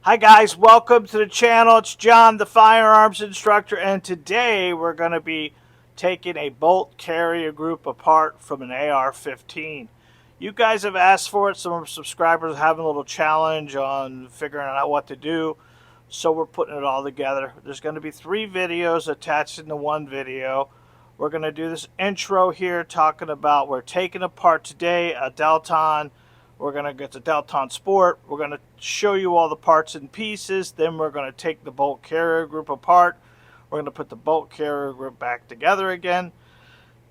Hi guys, welcome to the channel. It's John, the firearms instructor, and today we're going to be taking a bolt carrier group apart from an AR-15. You guys have asked for it. Some of our subscribers are having a little challenge on figuring out what to do, so we're putting it all together. There's going to be 3 videos attached into one video. We're going to do this intro here talking about we're taking apart today a Delton. We're going to get the Delton Sport. We're going to show you all the parts and pieces. Then we're going to take the bolt carrier group apart. We're going to put the bolt carrier group back together again.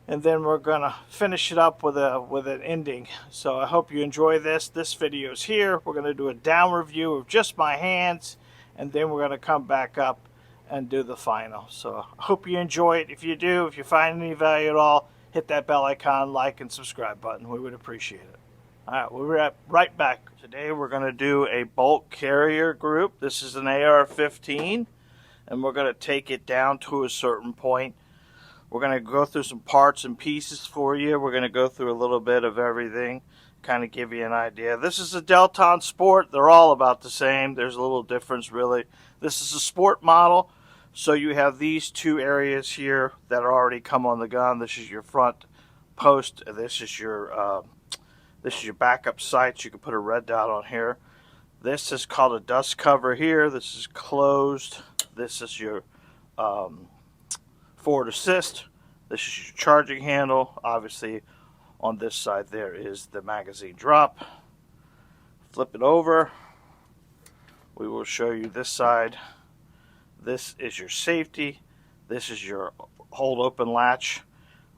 And then we're going to finish it up with an ending. So I hope you enjoy this. This video is here. We're going to do a down review of just my hands. And then we're going to come back up and do the final. So I hope you enjoy it. If you do, if you find any value at all, hit that bell icon, like, and subscribe button. We would appreciate it. Alright, we'll be right back. Today we're going to do a bolt carrier group. This is an AR-15, and we're going to take it down to a certain point. We're going to go through some parts and pieces for you. We're going to go through a little bit of everything, kind of give you an idea. This is a Delton Sport. They're all about the same. There's a little difference, really. This is a Sport model, so you have these 2 areas here that are already come on the gun. This is your front post. This is your backup sights. You can put a red dot on here. This is called a dust cover here. This is closed. This is your forward assist. This is your charging handle. Obviously, on this side there is the magazine drop. Flip it over. We will show you this side. This is your safety. This is your hold open latch,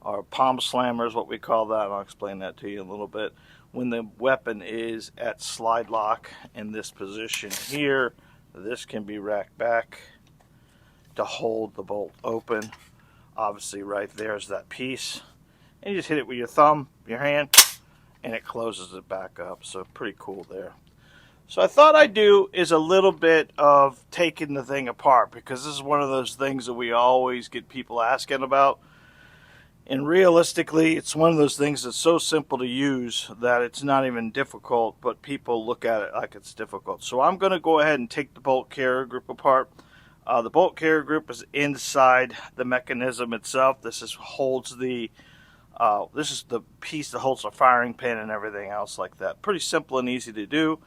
or palm slammer is what we call that. I'll explain that to you in a little bit. When the weapon is at slide lock in this position here, this can be racked back to hold the bolt open. Obviously right there's that piece, and you just hit it with your thumb, your hand, and it closes it back up. So pretty cool there. So I thought I'd do is a little bit of taking the thing apart, because this is one of those things that we always get people asking about. And realistically, it's one of those things that's so simple to use that it's not even difficult, but people look at it like it's difficult. So I'm going to go ahead and take the bolt carrier group apart. The bolt carrier group is inside the mechanism itself. This is the piece that holds the firing pin and everything else like that. Pretty simple and easy to do.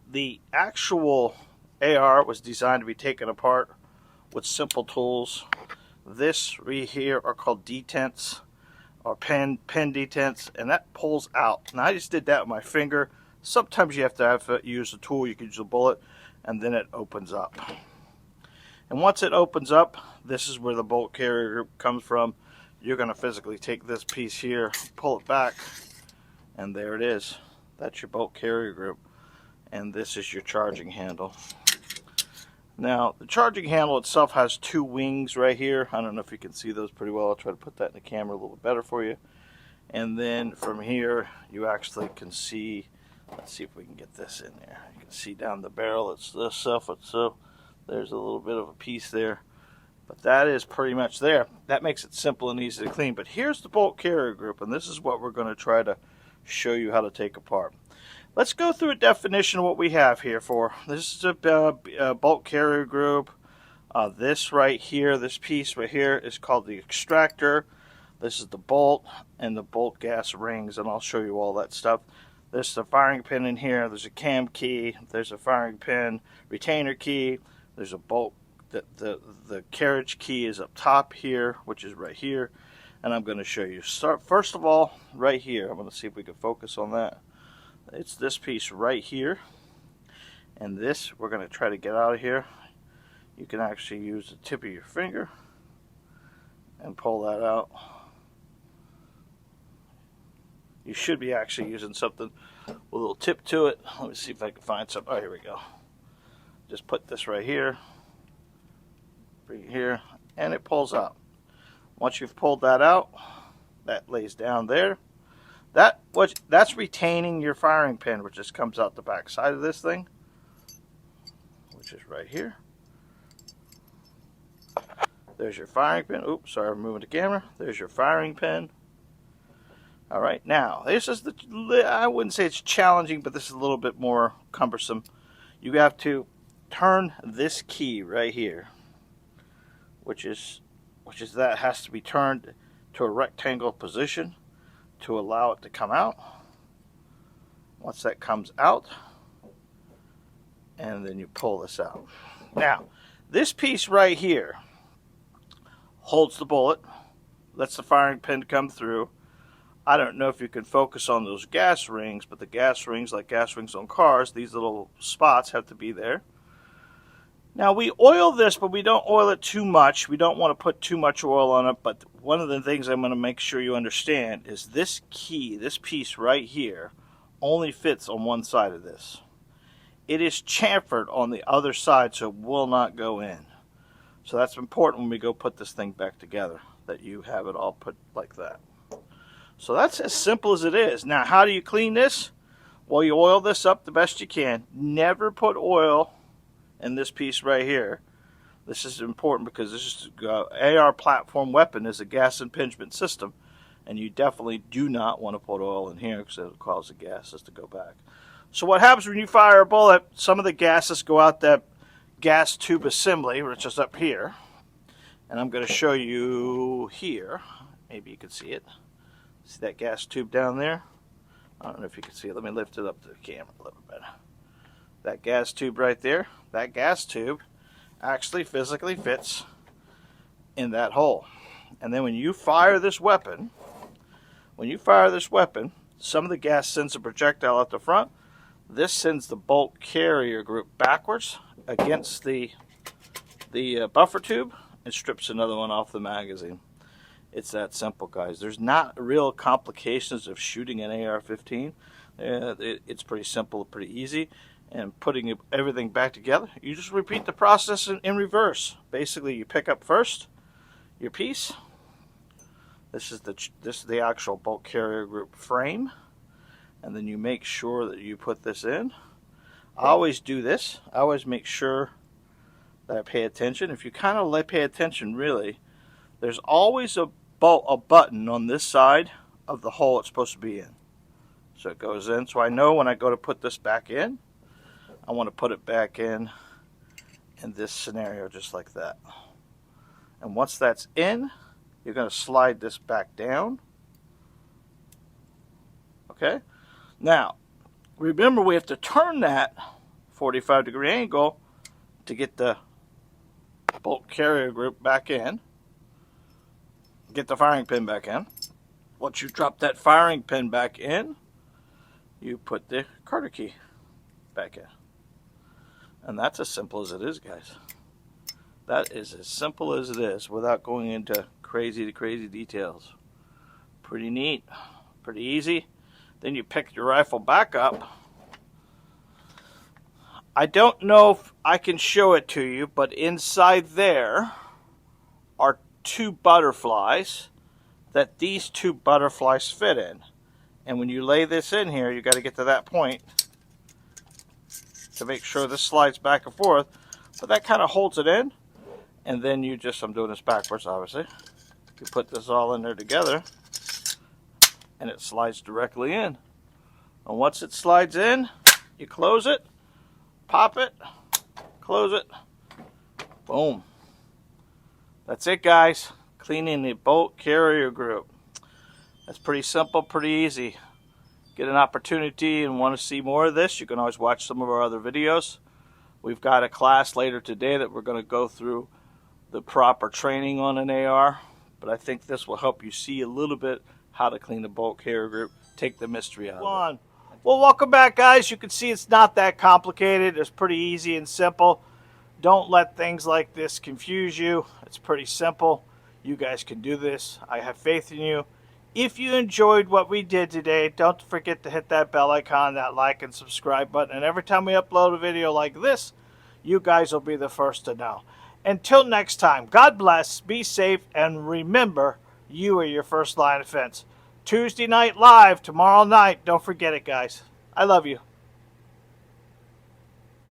The actual AR was designed to be taken apart with simple tools. This right here are called detents, or pin detents, and that pulls out. Now I just did that with my finger. Sometimes you have to use a tool. You can use a bullet, and then it opens up. And once it opens up, this is where the bolt carrier group comes from. You're going to physically take this piece here, pull it back, and there it is. That's your bolt carrier group, and this is your charging handle. Now, the charging handle itself has 2 wings right here. I don't know if you can see those pretty well. I'll try to put that in the camera a little bit better for you. And then from here, you actually can see, let's see if we can get this in there. You can see down the barrel, it's this stuff. So there's a little bit of a piece there. But that is pretty much there. That makes it simple and easy to clean. But here's the bolt carrier group, and this is what we're going to try to show you how to take apart. Let's go through a definition of what we have here for. This is a bolt carrier group. This right here, this piece right here is called the extractor. This is the bolt and the bolt gas rings, and I'll show you all that stuff. There's the firing pin in here. There's a cam key. There's a firing pin retainer key. There's a bolt. The carriage key is up top here, which is right here, and I'm going to show you. First of all, right here. I'm going to see if we can focus on that. It's this piece right here, and this we're going to try to get out of here. You can actually use the tip of your finger and pull that out. You should be actually using something with a little tip to it. Let me see if I can find something. Oh, here we go. Just put this right here, and it pulls out. Once you've pulled that out, that lays down there. That's retaining your firing pin, which just comes out the back side of this thing, which is right here. There's your firing pin. Oops, sorry, I'm moving the camera. There's your firing pin. All right, now this is I wouldn't say it's challenging, but this is a little bit more cumbersome. you have to turn this key right here, which is that has to be turned to a rectangle position to allow it to come out. Once that comes out, and then you pull this out. Now, this piece right here holds the bullet, lets the firing pin come through. I don't know if you can focus on those gas rings, but the gas rings, like gas rings on cars, these little spots have to be there. Now, we oil this, but we don't oil it too much. We don't want to put too much oil on it, but one of the things I'm going to make sure you understand is this key, this piece right here, only fits on one side of this. It is chamfered on the other side, so it will not go in. So that's important when we go put this thing back together, that you have it all put like that. So that's as simple as it is. Now, how do you clean this? Well, you oil this up the best you can. Never put oil in this piece right here. This is important because this is AR platform weapon is a gas impingement system, and you definitely do not want to put oil in here because it'll cause the gases to go back. So what happens when you fire a bullet, some of the gases go out that gas tube assembly, which is up here. And I'm going to show you here. Maybe you can see it. See that gas tube down there? I don't know if you can see it. Let me lift it up to the camera a little bit. That gas tube right there, that gas tube actually physically fits in that hole. And then when you fire this weapon, some of the gas sends a projectile out the front. This sends the bolt carrier group backwards against the buffer tube and strips another one off the magazine. It's that simple, guys. There's not real complications of shooting an AR-15. It's pretty simple, pretty easy. And putting everything back together, you just repeat the process in reverse. Basically, you pick up first your piece. This is the actual bolt carrier group frame. And then you make sure that you put this in. I always do this. I always make sure that I pay attention. If you kind of pay attention, really, there's always a button on this side of the hole it's supposed to be in. So it goes in. So I know when I go to put this back in, I want to put it back in this scenario just like that. And once that's in, you're going to slide this back down. Okay? Now, remember we have to turn that 45-degree angle to get the bolt carrier group back in. Get the firing pin back in. Once you drop that firing pin back in, you put the Carter key back in. And that's as simple as it is, guys. That is as simple as it is without going into crazy details. Pretty neat, pretty easy. Then you pick your rifle back up. I don't know if I can show it to you, but inside there are two butterflies that these two butterflies fit in. And when you lay this in here, you got to get to that point to make sure this slides back and forth. But that kind of holds it in. And then you just, I'm doing this backwards, obviously. You put this all in there together, and it slides directly in. And once it slides in, you close it, pop it, close it, boom. That's it, guys. Cleaning the bolt carrier group. That's pretty simple, pretty easy. Get an opportunity and want to see more of this, you can always watch some of our other videos. We've got a class later today that we're going to go through the proper training on an AR, but I think this will help you see a little bit how to clean the bolt carrier group, take the mystery out of it. Well, welcome back, guys. You can see it's not that complicated. It's pretty easy and simple. Don't let things like this confuse you. It's pretty simple. You guys can do this. I have faith in you. If you enjoyed what we did today, don't forget to hit that bell icon, that like and subscribe button. And every time we upload a video like this, you guys will be the first to know. Until next time, God bless, be safe, and remember, you are your first line of defense. Tuesday night live, tomorrow night. Don't forget it, guys. I love you.